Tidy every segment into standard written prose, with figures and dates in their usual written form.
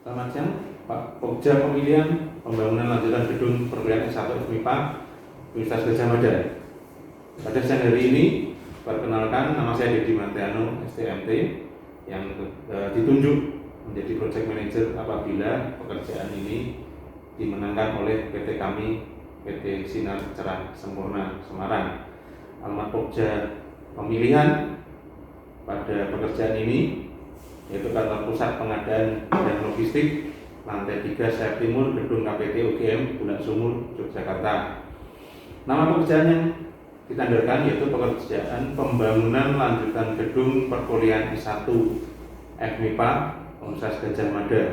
Selamat siang, Pak Pokja Pemilihan Pembangunan Lanjutan Gedung Perkuliahan S1 FMIPA Universitas Gadjah Mada. Pada siang hari ini, perkenalkan, nama saya Dedi Martiano, STMT, yang ditunjuk menjadi Project Manager apabila pekerjaan ini dimenangkan oleh PT kami, PT Sinar Cerah Sempurna Semarang. Alamat Pokja Pemilihan pada pekerjaan ini yaitu Kantor Pusat Pengadaan dan Logistik, lantai 3 Sayap Timur, Gedung KPT UGM, Bulak Sumur, Yogyakarta. Nama pekerjaan yang ditandurkan yaitu pekerjaan pembangunan lanjutan gedung perkuliahan S1 FMIPA Universitas Gadjah Mada.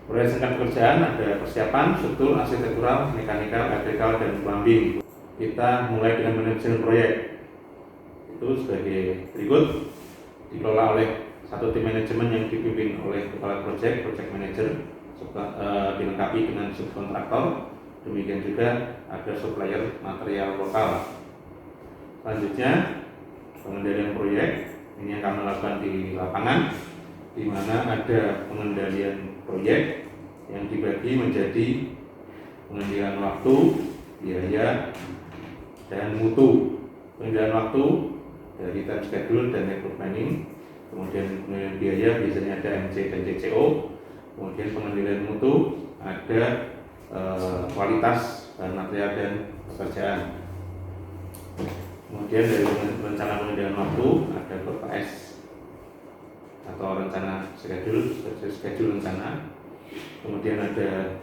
Proyek singkat pekerjaan ada persiapan, struktur, arsitektural, mekanikal, elektrikal, dan plumbing. Kita mulai dengan manajemen proyek. Itu sebagai berikut: dikelola oleh satu tim manajemen yang dipimpin oleh kepala project manager, dilengkapi dengan subkontraktor. Demikian juga ada supplier material lokal. Selanjutnya, pengendalian proyek ini yang kami lakukan di lapangan, di mana ada pengendalian proyek yang dibagi menjadi pengendalian waktu, biaya, dan mutu. Pengendalian waktu dari time schedule dan network planning, kemudian pengendalian biaya biasanya ada MC dan CCO, kemudian pengendalian mutu ada kualitas bahan material dan pekerjaan. Kemudian dari rencana pengendalian waktu ada PPS atau rencana schedule rencana, kemudian ada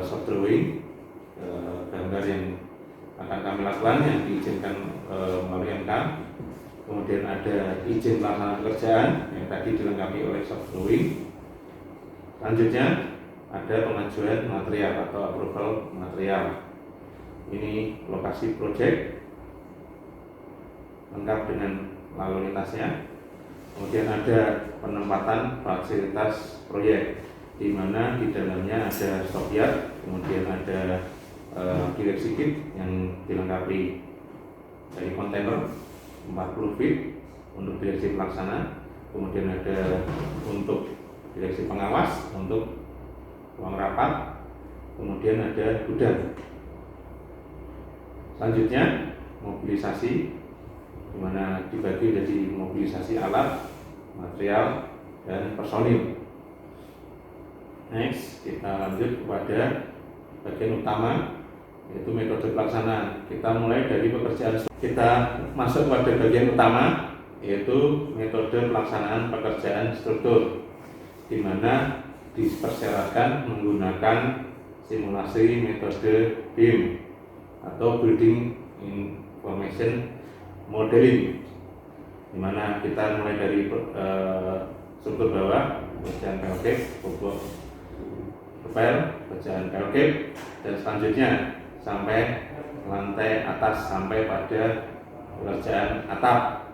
soft drawing, gambar yang akan kami lakukan yang diizinkan melalui MK. Kemudian ada izin pelaksanaan pekerjaan yang tadi dilengkapi oleh soft drawing. Selanjutnya ada pengajuan material atau approval material. Ini lokasi proyek lengkap dengan lalu lintasnya. Kemudian ada penempatan fasilitas proyek, di mana di dalamnya ada stockyard, kemudian ada direksi kit yang dilengkapi dari kontainer 40 feet untuk direksi pelaksana, kemudian ada untuk direksi pengawas, untuk ruang rapat, kemudian ada gudang. Selanjutnya mobilisasi, di mana dibagi menjadi mobilisasi alat, material, dan personil. Next, kita lanjut kepada bagian utama, yaitu metode pelaksanaan. Kita mulai dari pekerjaan. Kita masuk pada bagian utama, yaitu metode pelaksanaan pekerjaan struktur, di mana dipersyaratkan menggunakan simulasi metode BIM atau Building Information Modeling, di mana kita mulai dari struktur bawah, pekerjaan PLK, bobot pekerjaan PLK, dan selanjutnya sampai lantai atas, sampai pada pekerjaan atap.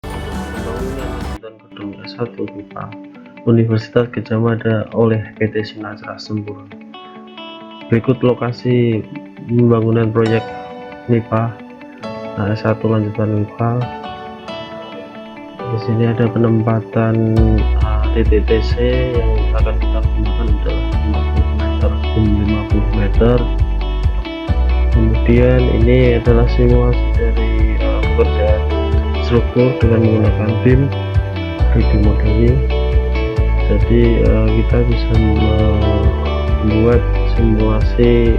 Lanjutan gedung S1 FMIPA Universitas Gadjah Mada oleh PT Sinar Cerah Sempurna. Berikut lokasi pembangunan proyek FMIPA S1 lanjutan FMIPA. Di sini ada penempatan titik TC yang akan kita gunakan adalah 50 meter, 50 meter. Kemudian ini adalah simulasi dari pekerjaan struktur dengan menggunakan BIM 3D modeling. Jadi kita bisa membuat simulasi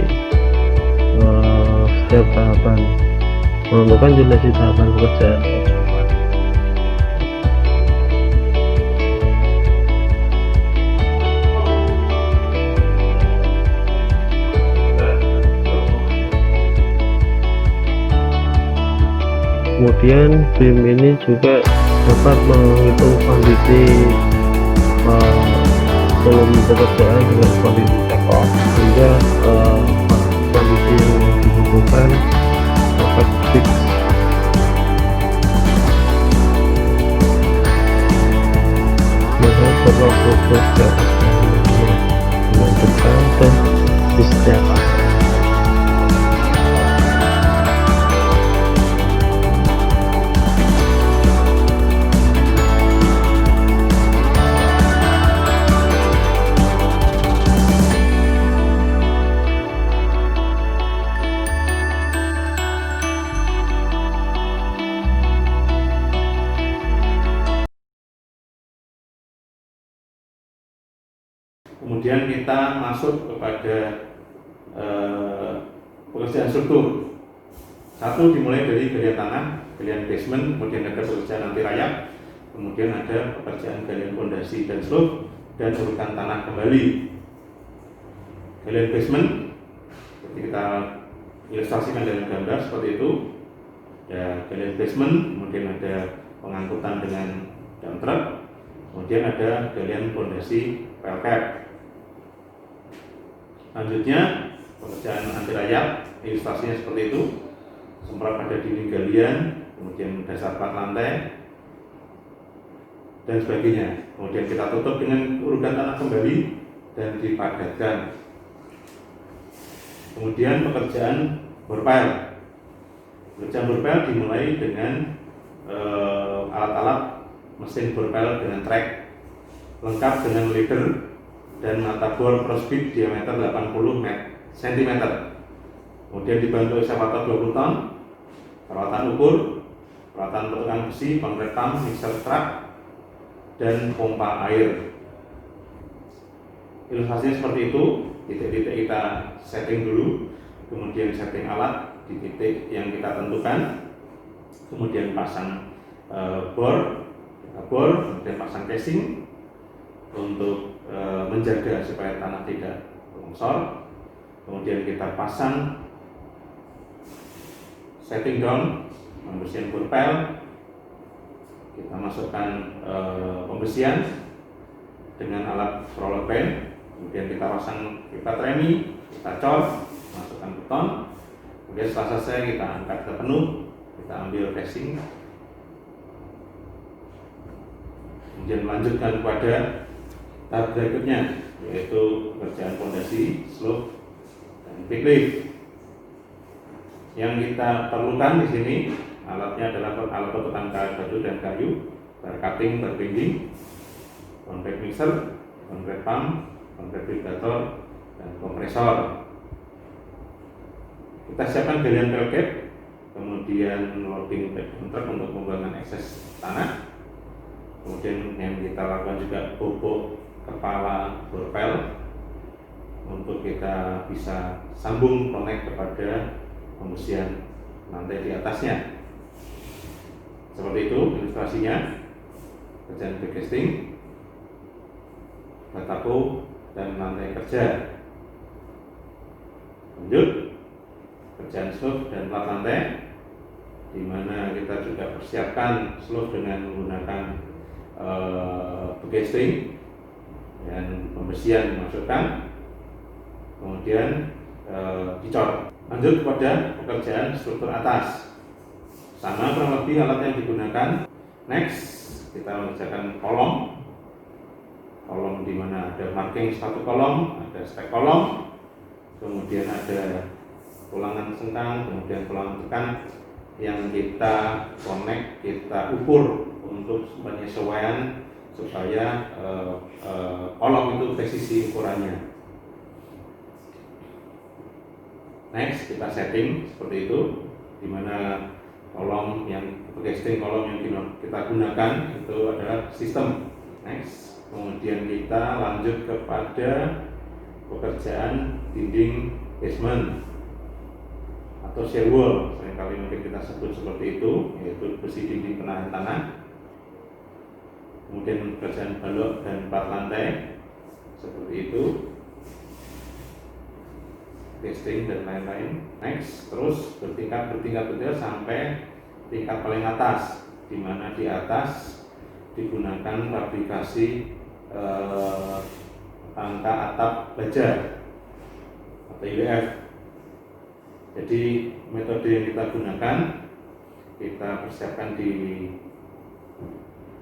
setiap tahapan, menentukan jenis tahapan pekerjaan. Kemudian BIM ini juga dapat menghitung kondisi sebelum pekerjaan dengan kondisi take off, sehingga kondisi yang dibutuhkan dapat fix. Maka perlu proses dilanjutkan dan di setiap Kemudian kita masuk kepada pekerjaan struktur. Satu dimulai dari galian tanah, galian basement, kemudian ada pekerjaan anti rayap, kemudian ada pekerjaan galian fondasi dan slope, dan urutan tanah kembali. Galian basement, seperti kita ilustrasikan dalam gambar seperti itu. Ya, galian basement, kemudian ada pengangkutan dengan dump truck, kemudian ada galian fondasi rail cap. Selanjutnya pekerjaan anti rayap, ilustrasinya seperti itu. Semprot pada dinding galian, kemudian dasar plat lantai, dan sebagainya. Kemudian kita tutup dengan urutan tanah kembali dan dipadatkan. Kemudian pekerjaan bor pile. Pekerjaan bor pile dimulai dengan alat-alat mesin bor pile dengan track, lengkap dengan leader dan mata bor crossbeam diameter 80 cm. Kemudian dibantu eskavator 20 ton, peralatan ukur, peralatan petukan besi, konkret pump, mixer truck, dan pompa air. Ilustrasinya seperti itu. Titik-titik kita setting dulu, kemudian setting alat di titik yang kita tentukan, kemudian pasang bor, kemudian pasang casing untuk menjaga supaya tanah tidak longsor. Kemudian kita pasang setting down, pembersihan bor pile, kita masukkan pembersihan dengan alat roller pen, kemudian kita pasang pipa tremi, kita cor, masukkan beton, kemudian setelah selesai kita angkat ke penuh, kita ambil casing, kemudian melanjutkan kepada tahap berikutnya, yaitu pekerjaan fondasi, slope, dan big lift. Yang kita perlukan di sini alatnya adalah alat petukan karet batu dan kayu, bar cutting, bar bending, concrete mixer, concrete pump, concrete vibrator, dan kompresor. Kita siapkan galian rail cap, kemudian loading background truck untuk pembuangan ekses tanah. Kemudian yang kita lakukan juga bobok kepala bor pile untuk kita bisa sambung connect kepada pembersihan lantai di atasnya. Seperti itu ilustrasinya. Pekerjaan backcasting, batako, dan lantai kerja. Lanjut pekerjaan slope dan plat lantai, di mana kita juga persiapkan slope dengan menggunakan backcasting dan pembersihan dimasukkan, kemudian dicor. Lanjut kepada pekerjaan struktur atas, sama kurang lebih alat yang digunakan. Next kita mengerjakan kolom di mana ada marking satu kolom, ada spek kolom, kemudian ada tulangan sengkang, kemudian tulangan tekan yang kita connect, kita ukur untuk penyesuaian supaya kolom itu presisi ukurannya. Next kita setting seperti itu, di mana kolom yang backcasting, kolom yang kita gunakan itu adalah sistem. Next, kemudian kita lanjut kepada pekerjaan dinding basement atau shear wall, seringkali mungkin kita sebut seperti itu, yaitu besi dinding penahan tanah. Kemudian pekerjaan balok dan plat lantai seperti itu, casting dan lain-lain. Next, terus bertingkat sampai tingkat paling atas, di mana di atas digunakan fabrikasi tangka atap baja atau IWF. Jadi metode yang kita gunakan, kita persiapkan di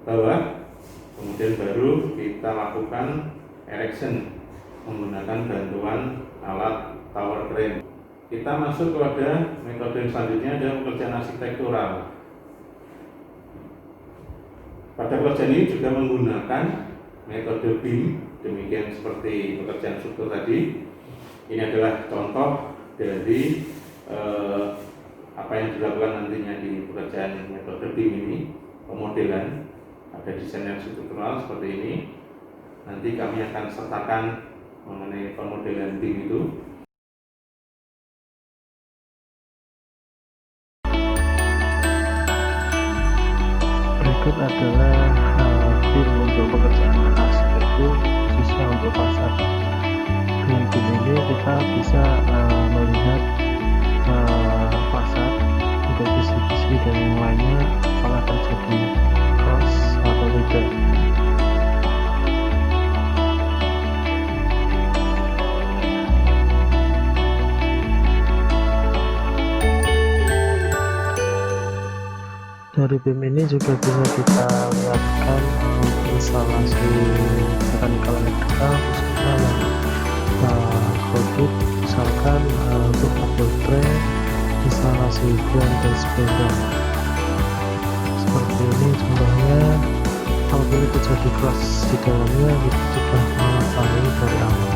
bawah, kemudian baru kita lakukan erection menggunakan bantuan alat tower crane. Kita masuk kepada metode selanjutnya, adalah pekerjaan arsitektural. Pada pekerjaan ini juga menggunakan metode BIM, demikian seperti pekerjaan struktur tadi. Ini adalah contoh dari apa yang dilakukan nantinya di pekerjaan metode BIM ini, pemodelan. Ada desain yang struktural seperti ini. Nanti kami akan sertakan mengenai pemodelan tim itu. Berikut adalah tim untuk pekerjaan arsitektur khususnya untuk fasad. Dengan tim ini kita bisa melihat fasad untuk kisi-kisi dan yang lainnya apakah terjadi cross atau tidak. Dari BIM ini juga bisa kita lihatkan instalasi mechanical electrical khususnya yang produk, misalkan untuk kabel tray, instalasi ground dan sebagainya. Seperti ini contohnya, apabila terjadi cross di dalamnya kita sudah mengetahui dari awal.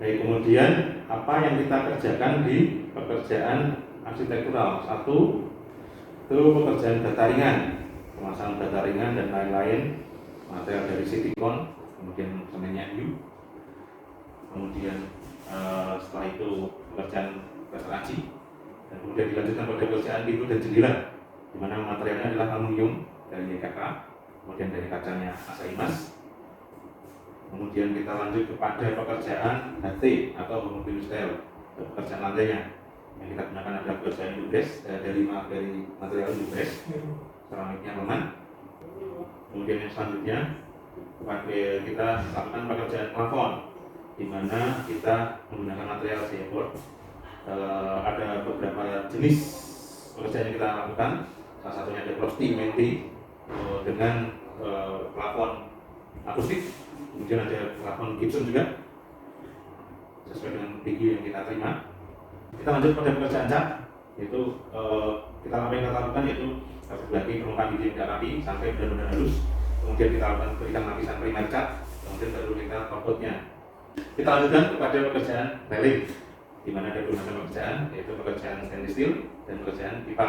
Baik, kemudian apa yang kita kerjakan di pekerjaan arsitektural? Satu, itu pekerjaan data ringan, pemasangan data ringan dan lain-lain, material dari silikon, kemudian semennya U, kemudian setelah itu pekerjaan restorasi, dan kemudian dilanjutkan pada pekerjaan pintu dan jendela, di mana materialnya adalah aluminium dari YKK, kemudian dari kacanya ASAIMAS. Kemudian kita lanjut kepada pekerjaan HT atau mobil style, pekerjaan lantainya. Yang kita gunakan adalah pekerjaan lubres dari material lubres, seramiknya aman. Kemudian yang selanjutnya kita lakukan pekerjaan plafon, di mana kita menggunakan material C-board. Ada beberapa jenis pekerjaan yang kita lakukan. Salah satunya ada Frosty Menti dengan plafon akustik. Kemudian ada plafon Gibson juga sesuai dengan tinggi yang kita terima. Kita lanjut pada pekerjaan cat, yaitu apa yang kita lakukan yaitu berbagi permukaan dinding dan rapi sampai benar-benar halus. Kemudian kita lakukan berikan lapisan primer cat, kemudian baru kita topotnya. Kita lanjutkan kepada pekerjaan railing, di mana ada dua macam pekerjaan, yaitu pekerjaan stainless steel dan pekerjaan pipa.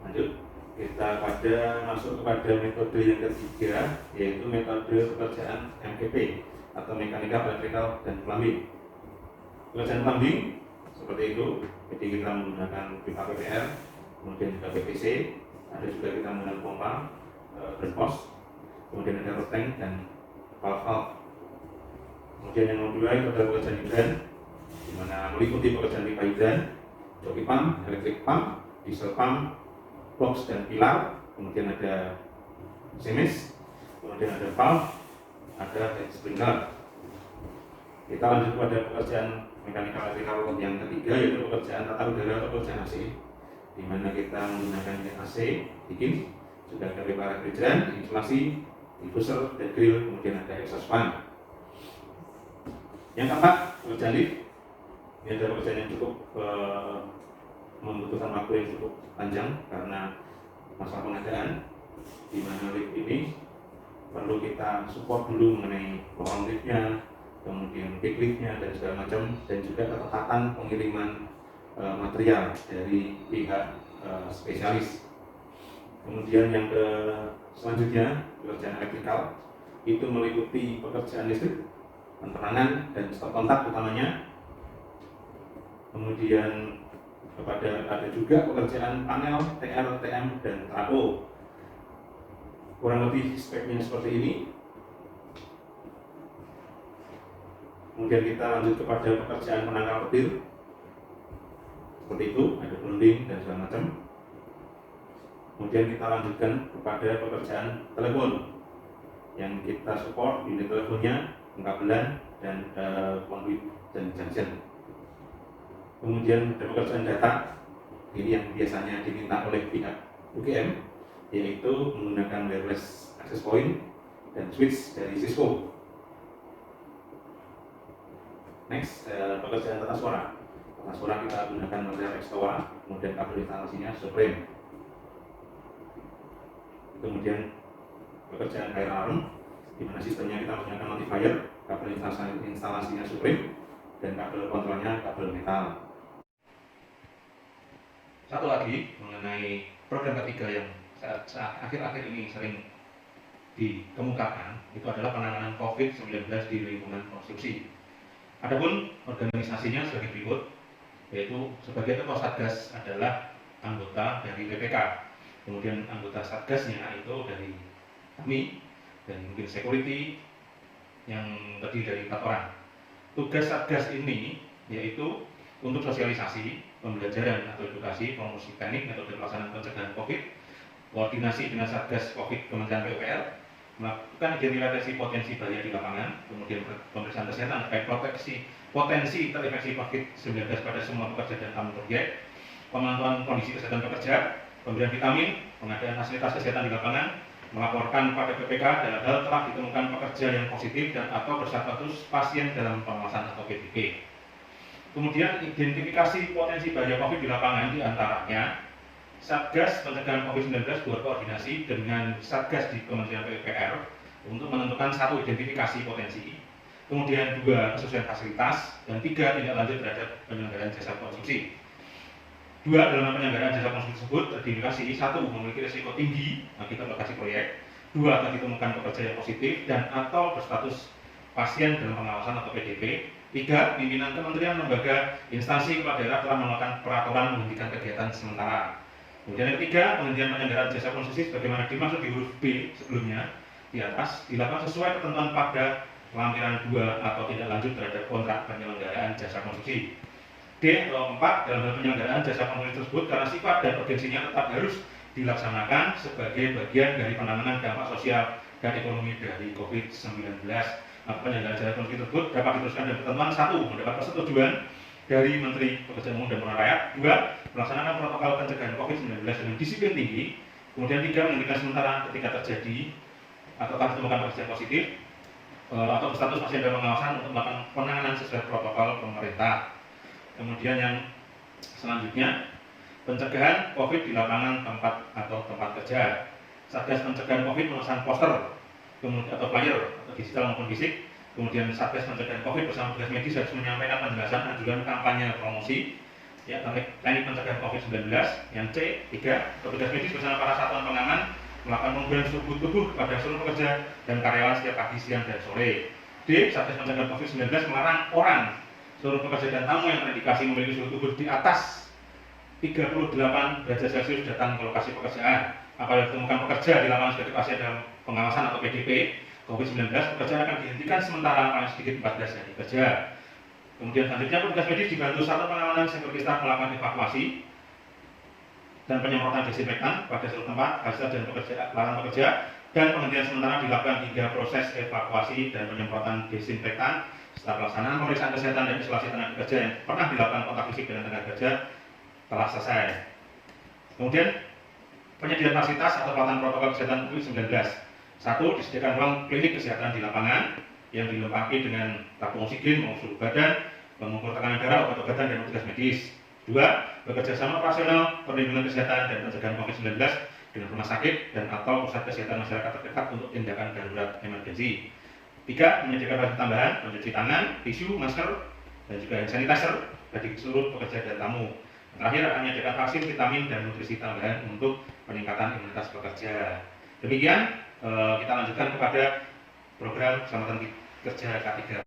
Lanjut. Kita masuk kepada metode yang ketiga, yaitu metode pekerjaan MKP atau mechanical, electrical, dan plumbing. Pekerjaan plumbing seperti itu, jadi kita menggunakan pipa PPR, kemudian juga PVC, ada juga kita menggunakan pompa, berpos, kemudian ada road tank dan valve. Kemudian yang kedua itu adalah pekerjaan hidran, di mana meliputi pekerjaan pipa hidran, joki pump, electric pump, diesel pump, box dan pilar, kemudian ada semis, kemudian ada valve, ada sprinkler. Kita lanjut pada pekerjaan mechanical electrical yang ketiga, yaitu pekerjaan tata udara atau pekerjaan AC, di mana kita menggunakan AC, dingin, juga ada pipa refrigeran, insulasi, diffuser dan grill, kemudian ada exhaust fan. Yang keempat, pekerjaan lift. Ini adalah pekerjaan yang cukup membutuhkan waktu yang cukup panjang karena masalah pengadaan, di mana lift ini perlu kita support dulu mengenai lorong liftnya, kemudian big liftnya dan segala macam, dan juga ketepatan pengiriman material dari pihak spesialis. Kemudian yang selanjutnya pekerjaan elektrikal itu meliputi pekerjaan listrik, penerangan dan stop kontak utamanya. Kemudian ada juga pekerjaan panel, TL, TM, dan trafo. Kurang lebih speknya seperti ini. Kemudian kita lanjut kepada pekerjaan penangkal petir. Seperti itu, ada bonding dan segala macam. Kemudian kita lanjutkan kepada pekerjaan telepon, yang kita support unit teleponnya, pengkabelan, dan conduit dan junction. Kemudian ada pekerjaan data, ini yang biasanya diminta oleh pihak UGM, yaitu menggunakan wireless access point dan switch dari Cisco. Next, pekerjaan tata suara. Tata suara kita gunakan material Extoa, kemudian kabel instalasinya Supreme. Kemudian pekerjaan air alarm, di mana sistemnya kita menggunakan notifier, kabel instalasinya Supreme, dan kabel kontrolnya kabel metal. Satu lagi mengenai program ketiga yang saat akhir-akhir ini sering dikemukakan, itu adalah penanganan COVID-19 di lingkungan konstruksi. Adapun organisasinya sebagai berikut, yaitu sebagai ketua Satgas adalah anggota dari PPK, kemudian anggota Satgasnya itu dari kami, dan mungkin security yang terdiri dari 4 orang. Tugas Satgas ini yaitu untuk sosialisasi, pembelajaran atau edukasi, promosi teknik, metode pelaksanaan pencegahan COVID, koordinasi dengan Satgas COVID Kementerian PUPR, melakukan identifikasi potensi bahaya di lapangan, kemudian pemeriksaan kesehatan terkait potensi terinfeksi COVID-19 pada semua pekerja dan tamu proyek, pemantauan kondisi kesehatan pekerja, pemberian vitamin, pengadaan fasilitas kesehatan di lapangan, melaporkan pada PPK dalam hal telah ditemukan pekerja yang positif dan atau berstatus pasien dalam pengawasan atau PDP. Kemudian identifikasi potensi bahaya COVID di lapangan diantaranya Satgas Pencegahan COVID-19 berkoordinasi dengan Satgas di Kementerian PUPR untuk menentukan 1. Identifikasi potensi, kemudian 2. Kesesuaian fasilitas, dan 3. Tindak lanjut terhadap penyelenggaraan jasa konstruksi. 2. Dalam penyelenggaraan jasa konstruksi tersebut terindikasi 1. Memiliki risiko tinggi akibat lokasi proyek, 2. Telah ditemukan pekerja yang positif dan atau berstatus pasien dalam pengawasan atau PDP, 3. Pimpinan kementerian, lembaga, instansi kepala daerah telah melakukan peraturan menghentikan kegiatan sementara. Kemudian yang ketiga, penghentian penyelenggaraan jasa konstruksi sebagaimana dimaksud di huruf B sebelumnya di atas dilakukan sesuai ketentuan pada lampiran 2 atau tidak lanjut terhadap kontrak penyelenggaraan jasa konstruksi. D atau 4, dalam hal penyelenggaraan jasa konstruksi tersebut karena sifat dan urgensinya tetap harus dilaksanakan sebagai bagian dari penanganan dampak sosial dan ekonomi dari COVID-19. Penyelenggaraan jasa konstruksi tersebut dapat diteruskan dengan ketentuan 1. Mendapat persetujuan dari Menteri Pekerjaan Umum dan Perumahan Rakyat, 2. Melaksanakan protokol pencegahan COVID-19 dengan disiplin tinggi, kemudian 3. Menghentikan sementara ketika terjadi atau telah ditemukan pekerja positif atau berstatus pasien dalam pengawasan untuk melakukan penanganan sesuai protokol pemerintah. Kemudian yang selanjutnya, pencegahan COVID di lapangan tempat atau tempat kerja. Satgas pencegahan COVID memasang poster atau flyer atau digital maupun fisik. Kemudian Satgas Pencegahan COVID bersama petugas medis harus menyampaikan penjelasan anjuran kampanye promosi teknik pencegahan COVID-19. Yang C, 3, petugas medis bersama para satuan pengaman melakukan pengumpulan suhu tubuh kepada seluruh pekerja dan karyawan setiap pagi, siang, dan sore. D, Satgas Pencegahan COVID-19 melarang orang, seluruh pekerja dan tamu yang terindikasi memiliki suhu tubuh di atas 38 derajat Celcius datang ke lokasi pekerjaan. Apabila ditemukan pekerja di lapangan sebagai pasien dalam pengawasan atau PDP COVID-19, pekerjaan akan dihentikan sementara paling sedikit 14 hari kerja. Kemudian selanjutnya, petugas medis dibantu satuan pengamanan security staff melakukan evakuasi dan penyemprotan desinfektan pada seluruh tempat, fasilitas dan larangan pekerja, dan penghentian sementara dilakukan hingga proses evakuasi dan penyemprotan desinfektan setelah pelaksanaan pemeriksaan kesehatan dan isolasi tenaga kerja yang pernah dilakukan kontak fisik dengan tenaga kerja telah selesai. Kemudian penyediaan fasilitas atau pelaksanaan protokol kesehatan COVID-19. 1. Disediakan ruang klinik kesehatan di lapangan yang dilengkapi dengan tabung oksigen, maupun badan, pengukur tekanan darah, obat-obatan, dan petugas medis. 2. Bekerja sama operasional perlindungan kesehatan dan pencegahan COVID-19 dengan rumah sakit dan atau pusat kesehatan masyarakat terdekat untuk tindakan darurat emergensi. 3. Menyediakan fasilitas tambahan, mencuci tangan, tisu, masker, dan juga hand sanitizer bagi seluruh pekerja dan tamu. Terakhir, akan menyediakan vaksin, vitamin, dan nutrisi tambahan untuk peningkatan imunitas pekerja. Demikian, kita lanjutkan kepada program Keselamatan Kerja K3.